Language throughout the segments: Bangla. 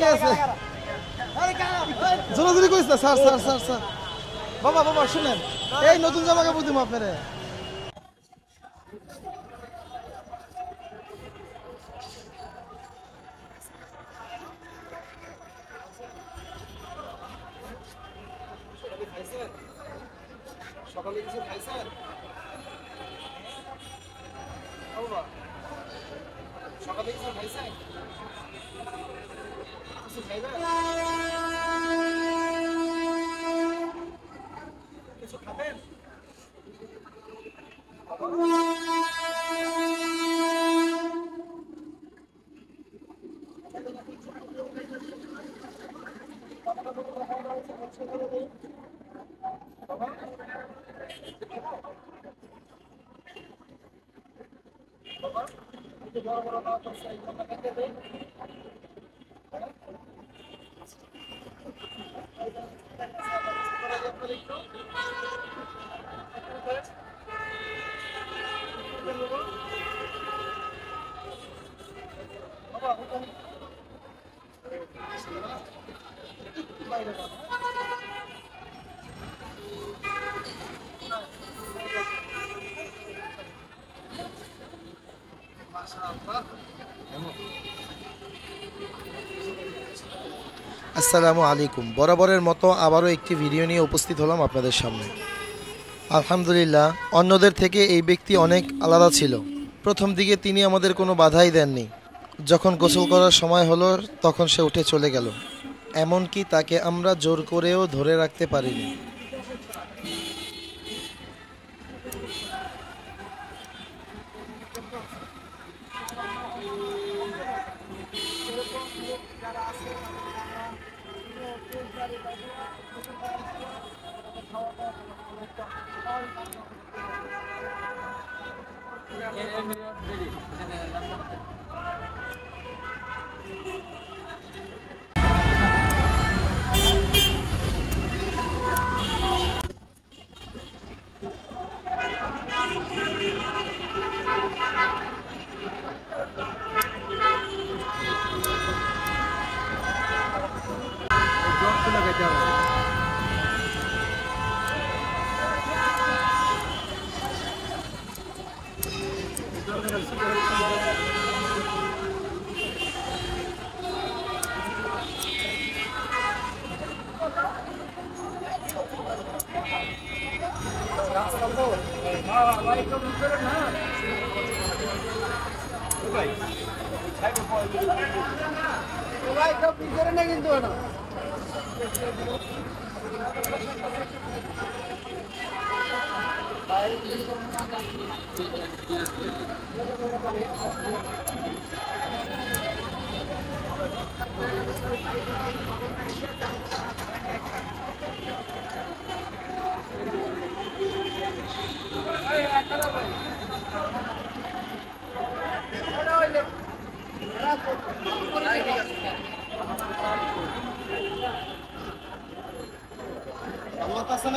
কে আছে জোরাজোরি করিস না স্যার স্যার স্যার স্যার বাবা বাবা শুনেন এই নতুন জামা কাপড় দিব আপনারে সকালে কিছু খাইছেন বাবা সকালে কিছু খাইছেন কিছু খাইবেন কিছু খাবেন আসসালামু আলাইকুম বরাবরের মতো আবারও একটি ভিডিও নিয়ে উপস্থিত হলাম আপনাদের সামনে আলহামদুলিল্লাহ অন্যদের থেকে এই ব্যক্তি অনেক আলাদা ছিল প্রথম দিকে তিনি আমাদের কোনো বাধাই দেননি যখন গোসল করার সময় হলো তখন সে উঠে চলে গেল এমনকি তাকে আমরা জোর করেও ধরে রাখতে পারিনি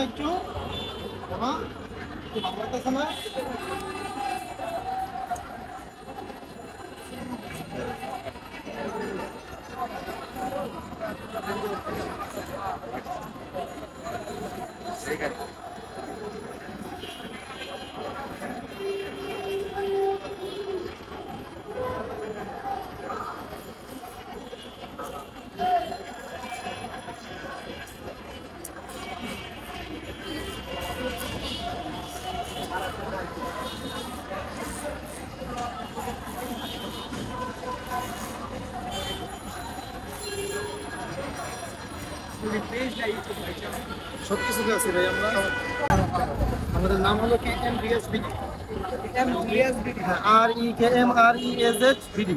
একটু না সব কিছু আছে ভাই আমরা আমাদের নাম হলো KMBS BD KMBS BD REKMREAZ BD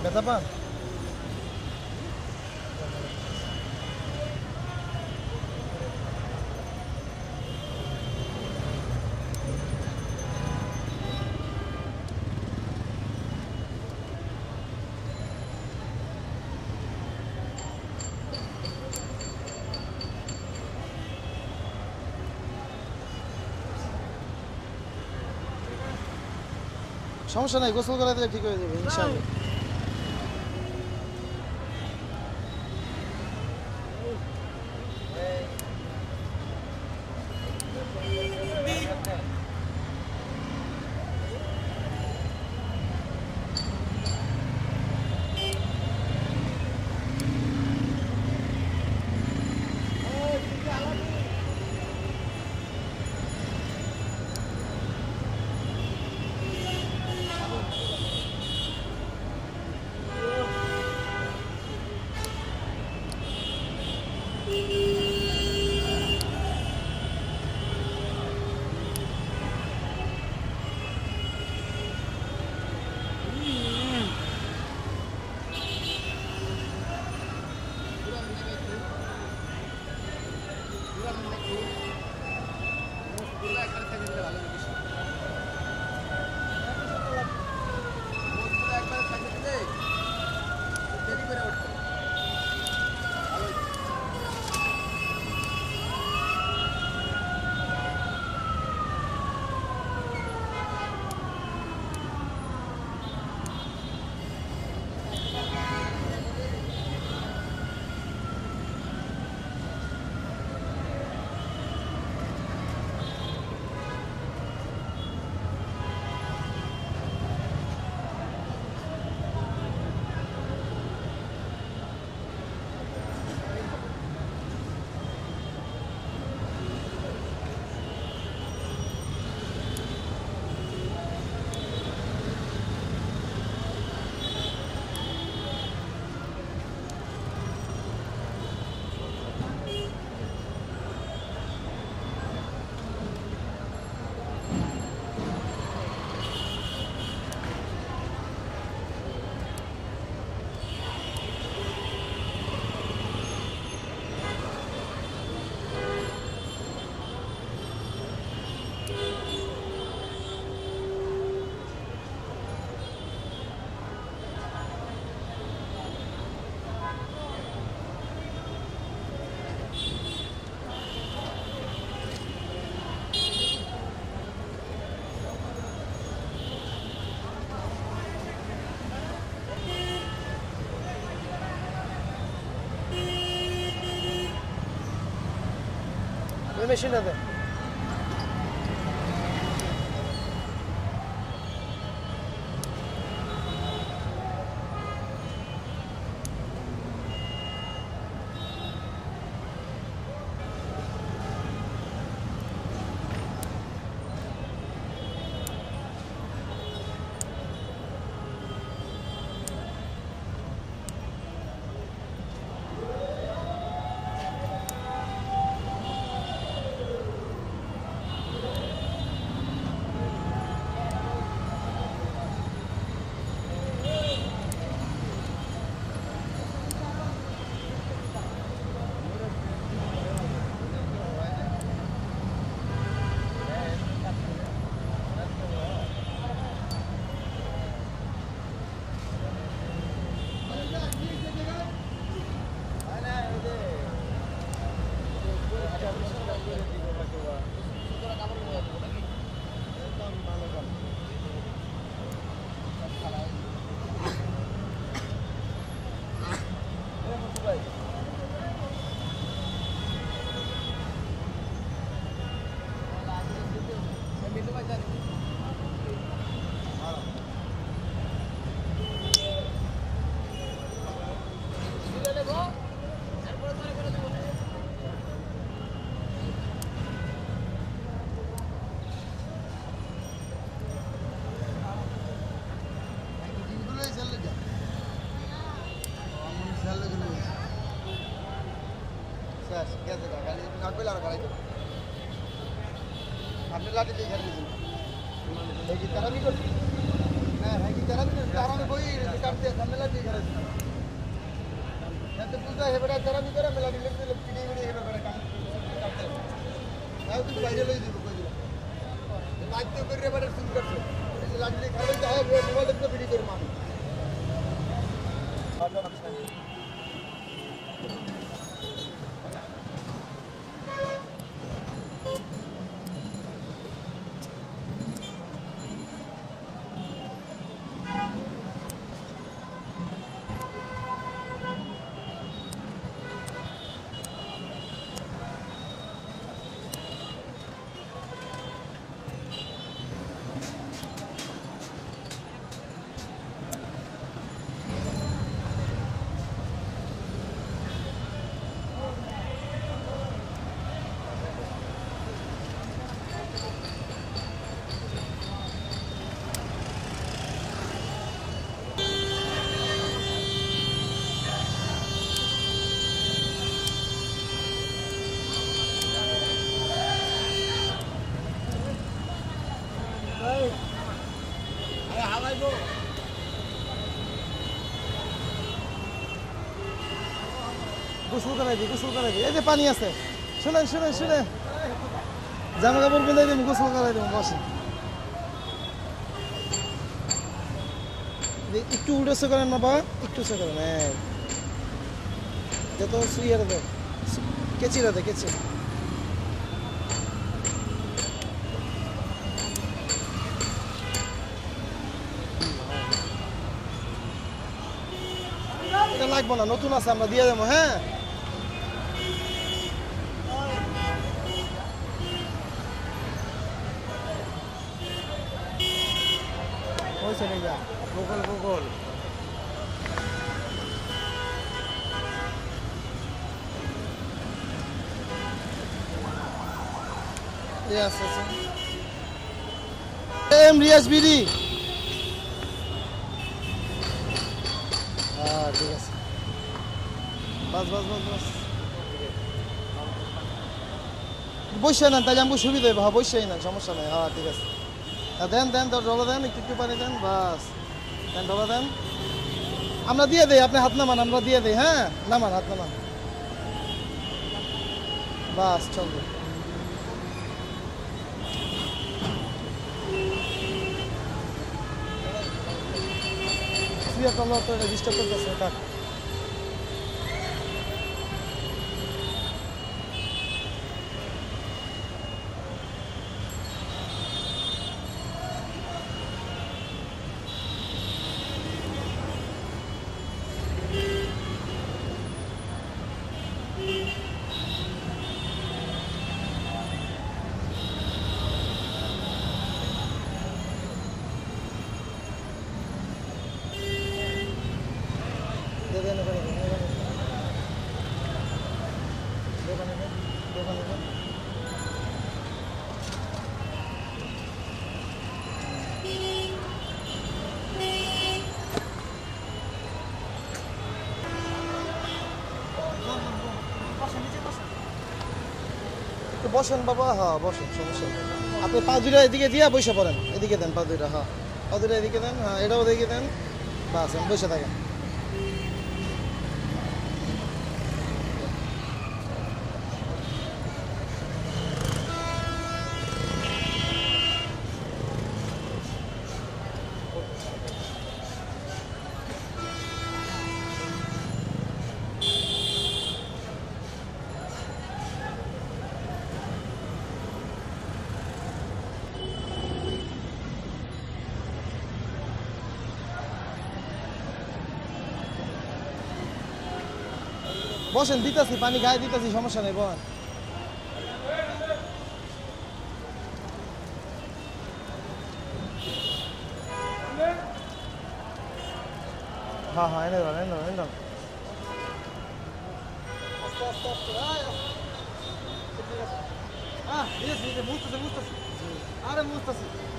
ব্যথা পান? সমস্যা নাই, গোসল করা দিলে ঠিক হয়ে যাবে ইনশাআল্লাহ। ওই মেশিনটা দে। आपने लाठी दी घर में है कि तरह भी कर है कि तरह में कोई करते हैं हमने लाठी घर में जब तो पूछता है बड़ा तरह भी करे मैं लाठी लेके लोग पीने में है बड़ा काम करते हैं मैं तो बाहर ले दी कोई लाठी तो कर रहे बड़ा सुन कर से लाठी ले घर में चाहे वो मोबाइल पे वीडियो कर मानो গোসল করাই দিই এই যে পানি আছে শুনেন জামা কাপড় পেলে দিন গোসল করাই দেবো বসে একটু উল্টো করেন না বা একটু করেন হ্যাঁ যত সুইয়ারে দেয় কেচিরা দেয় কেচি এটা লাগবো না নতুন আছে আমরা দিয়ে দেবো হ্যাঁ चले जा गूगल yes रियाज बिरी हाँ ठीक है बस বসে না তাই আমাকে সুবিধা হবে বসেই না সমস্যা নেই হ্যাঁ ঠিক আছে দেন তো ডলা দেন একটু পানি দেন বাস দেন ডলা দেন আমরা দিয়ে দেই আপনি হাত নামান আমরা দিয়ে দেই হ্যাঁ নামান হাত নামান বাস চলবে সুইয়া কমলা তো ডিস্টার্ব করতেছে কাক দোকানে দেন, দোকানে দেন। একটু বসেন বাবা, হ্যাঁ বসেন, সমস্যা নেই। আপনি পা দুইটা এদিকে দিয়া বসে পড়েন, এদিকে দেন পা দুইটা, হ্যাঁ পা দুইটা এদিকে দেন, হ্যাঁ এটাও এদিকে দেন, বাস বসে থাকেন। বসেন, দিতেছি পানি গায়ে দিতেছি, সমস্যা নেই, বল। হ্যাঁ হ্যাঁ, এনে দেন, এনে দেন, এনে দেন।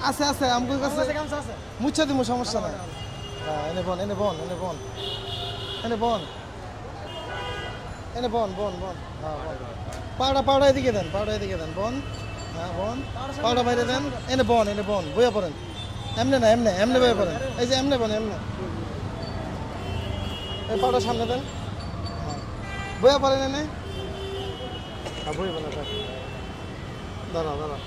আছে আছে আমার কাছে মুচ্ছা দিব, সমস্যা নাই। হ্যাঁ এনে বন, এনে বন, এনে বন, এনে বন, এনে বন, বন বন, হ্যাঁ বন। পাউডা পাউডা এদিকে দেন, পাউডা এদিকে দেন, বন, হ্যাঁ বন, পাউডা বাইরে দেন, এনে বন, এনে বন, বইয়া পড়েন। এমনে না, এমনে এমনে বইয়া পড়েন, এই যে এমনে বন, এমনে। এই পাউডা সামনে দেন, হ্যাঁ বইয়া পড়েন, এনে বই বলা থাক, দাঁড়া দাঁড়া।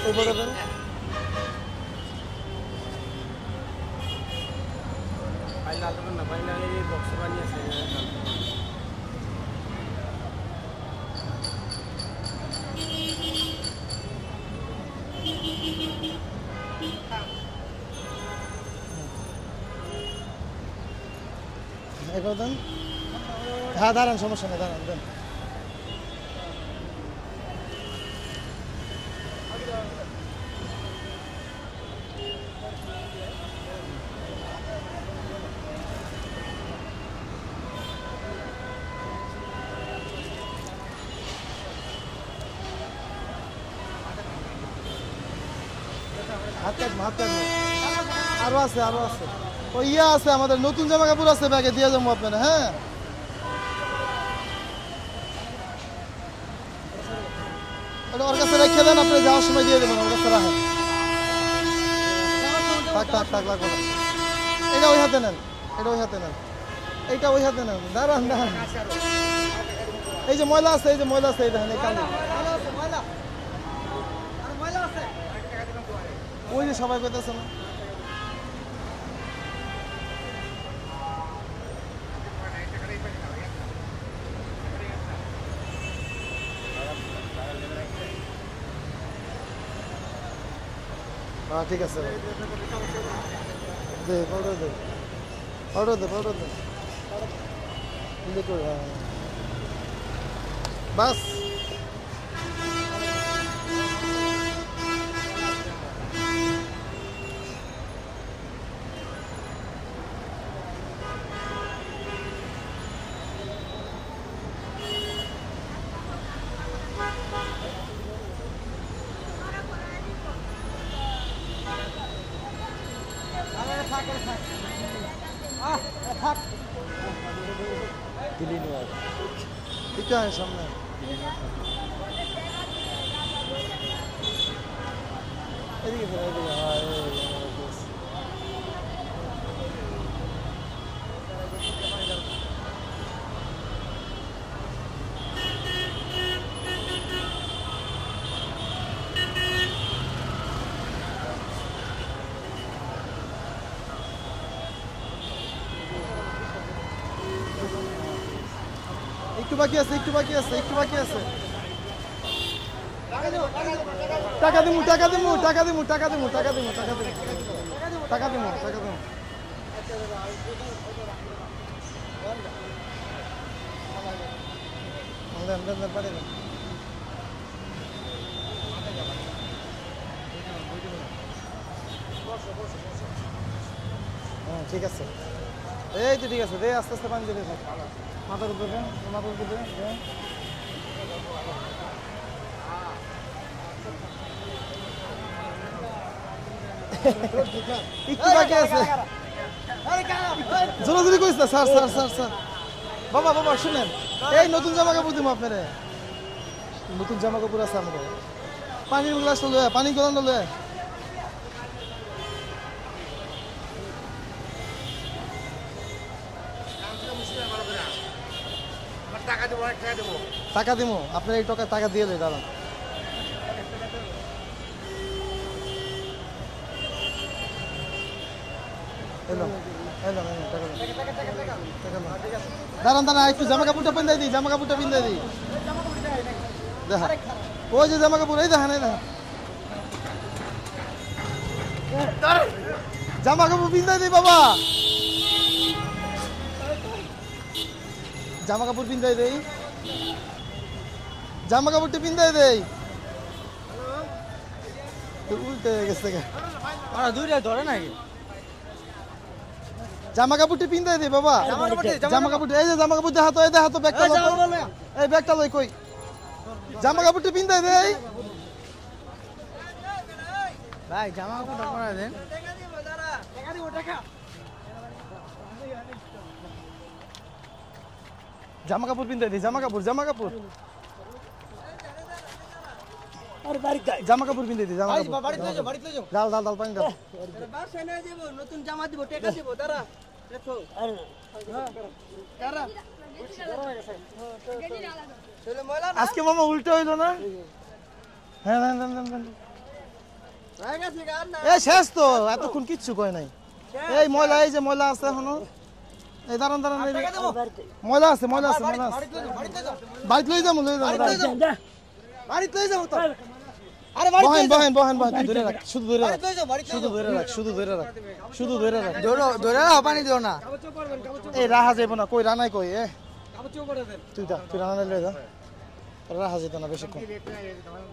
ওই পাউডা দেন। এগুলো দেন, হ্যাঁ দাঁড়ান, সমস্যা নেই, দাঁড়ান দেন। হাত কাটবো, হাত কাটবো, আরো আছে, আরো আছে। ওই ইয়া আছে, আমাদের নতুন জামা কাপড় আছে, ব্যাগে দিয়ে যাবো আপনারা, হ্যাঁ ওর কাছে রেখে দেন, আপনি যাওয়ার সময় দিয়ে দেবেন, ওর কাছে রাখেন। থাক থাক থাক, লাগবে না। এটা ওই হাতে নেন, এটা ওই হাতে নেন, এইটা ওই হাতে নেন, দাঁড়ান দাঁড়ান। এই যে ময়লা আছে, এই যে ময়লা আছে, এই দেখেন, এই কালি ওই যে সবাই পেতেছে না। হ্যাঁ ঠিক আছে, দে পাউডার দে, পাউডার দে, পাউডার দে, বাস। ঠিক আছে, সামনে এদিকে ফের, এদিকে, হ্যাঁ একটু বাকি আছে, একটু বাকি আছে, একটু বাকি আছে। টাকা দিমু, টাকা দিমু, টাকা দিমু, টাকা দিমু, টাকা দিমু, টাকা দিমু, টাকা দিমু, টাকা দিমু। দেন দেন দেন, পাঠিয়ে দেন। হ্যাঁ ঠিক আছে। এই তো ঠিক আছে, দে আস্তে আস্তে পানি দিতে থাক। মাথার উপরে দে, মাথার উপরে দে। একটু বাকি আছে, জোরাজোরি করিস না। স্যার স্যার স্যার স্যার, বাবা বাবা শুনেন, এই নতুন জামা কাপড় দিব আপনারে, নতুন জামা কাপড় আছে আমাদের। পানির গ্লাস লয়ে, পানি গলান লয়ে। টাকা দিব আপনার, এই টাকা দিয়ে দেয় দাঁড়ান। দাঁড়ান দাঁড়ান, একটু জামা কাপড়টা পিন্দাই দিই, জামা কাপড়টা পিন্দাই দিই। দেখা ওই যে জামা কাপড়, এই দেখেন, এই দেখেন জামা কাপড় পিন্দাই দিই বাবা, জামা কাপড় পিন্দাই দেই, জামা কাপড়টা পিন্দাই দেই। উল্টে গেছে, ধরে নাকি জামা কাপড়টি পিন্দাই দে বাবা, জামা কাপড়, এই যে জামা কাপড় দেখা তো, এই দেখা তো ব্যাগটা লই, এই ব্যাগটা লই কই, জামা কাপড়টি পিন্দাই দে ভাই, জামা কাপড় পরা দেন। জামা কাপড় পিন্দাই দে, জামা কাপড়, জামা কাপড়, জামা কাপড় পিন্দাই দে, জামা কাপড়, ডাল ডাল ডাল পানি ডাল। নতুন জামা দিব, টাকা দিব তারা। আজকে মামা উল্টো হইলো না? হ্যাঁ হ্যাঁ হ্যাঁ, শেষ তো, এতক্ষণ কিচ্ছু কয় নাই। এই ময়লা, এই যে ময়লা আছে এখনো, এই দাঁড়ান দাঁড়ান, ময়লা আছে, ময়লা আছে, ময়লা আছে, বাড়িতে লই যাবো, লই যাবো, বাড়িতে লই যাবো তো। বহেন বহেন বহেন বহেন, তুই ধরে রাখ, শুধু ধরে রাখ, শুধু ধরে রাখ, শুধু ধরে রাখ, শুধু ধরে রাখ, ধরে রাখো, পানি দিও না। এই রাহা যাইব না, কই রানাই কই, তুই যা, তুই রানা লই যা, রাহা যেত না বেশিক্ষণ,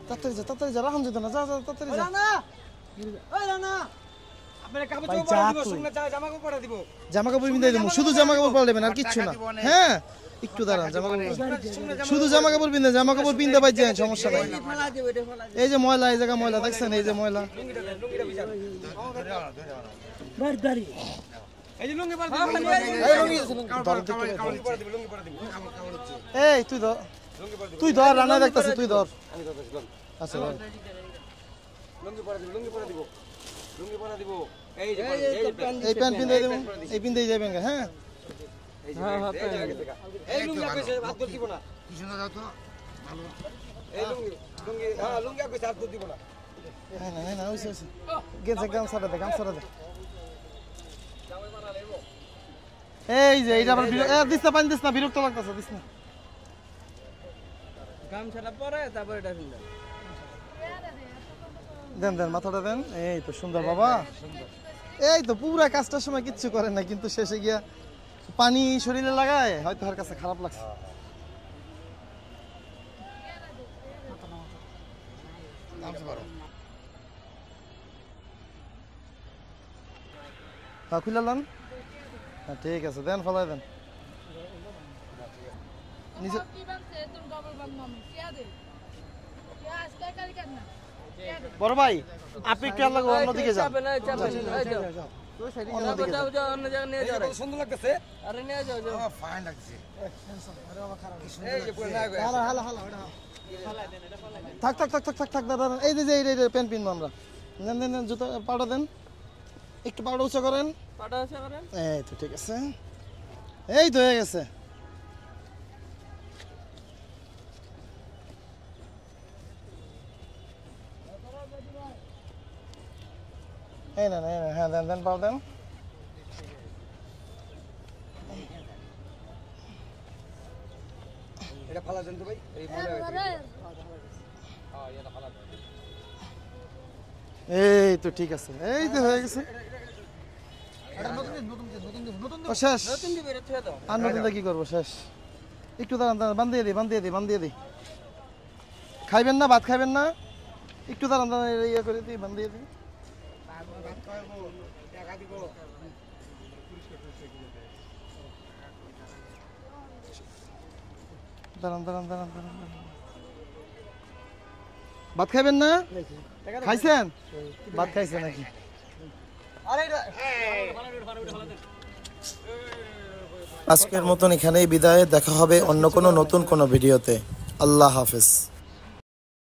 তাড়াতাড়ি যা, তাড়াতাড়ি যা, রাহান যেত না, যা যা তাড়াতাড়ি যা। জামা কাপড় পিন্দাই দেবো, শুধু জামা কাপড় পাল্টাবেন আর কিচ্ছু না। হ্যাঁ একটু দাঁড়ান, জামা কাপড় শুধু জামা কাপড় পিন্দে, জামা কাপড় পিন্দে পাই যায়, সমস্যা নাই। এই যে ময়লা, এই জায়গা ময়লা দেখছেন, এই যে ময়লা, এই তুই ধর, তুই ধর, রান্না দেখতেছি, তুই ধর। আচ্ছা এই প্যান্ট পিন্দাই দেবো, এই পিন্দাই যাবেন। হ্যাঁ গামছাটা দে, গামছাটা দে। এই যে এইটা আবার দিস না, পানি দিস না, বিরক্ত লাগতেছে, দিস না। গামছাটা পরে তারপর এটা ফিল্ডার দেন দেন, মাথাটা দেন। এই তো সুন্দর বাবা, এই তো পুরা কাজটার সময় কিচ্ছু করেন না, কিন্তু শেষে গিয়া পানি শরীরে লাগায়, হয়তো ওর কাছে খারাপ লাগছে। হ্যাঁ খুলে দেন, হ্যাঁ ঠিক আছে, দেন ফলাই দেন নিচে। বড় ভাই আপনি একটু আল্লাহ অন্যদিকে যান, সুন্দর লাগতেছে। আরে নিয়ে যাও, ফাইন লাগছে। থাক থাক থাক থাক থাক থাক দাদা, এই যে এই প্যান্ট পিনবো আমরা। দেন দেন দেন, জুতো পাউডার দেন, একটু পাউডার উঁচা করেন। এই তো ঠিক আছে, এই তো হয়ে গেছে। এই না না, হ্যাঁ দেন দেন, পাউডার দেন। এটা ফালা দেন তো ভাই, এই ময়লা এই তো ঠিক আছে, এই তো হয়ে গেছে। শেষ, আর নতুন কি করবো, শেষ। একটু দাঁড়ান দাঁড়ান, বান্ধিয়ে দিই, বান্ধিয়ে দিই, বান্ধিয়ে দিই। খাইবেন না, ভাত খাইবেন না, একটু দাঁড়ান দাঁড়ান, ইয়ে করে দিই, বান্ধিয়ে দিই। দাঁড়ান দাঁড়ান দাঁড়ান দাঁড়ান দাঁড়ান। ভাত খাইবেন না? খাইছেন? ভাত খাইছেন নাকি? আজকের মতন এখানেই বিদায়, দেখা হবে অন্য কোনো নতুন কোনো ভিডিওতে। আল্লাহ হাফেজ।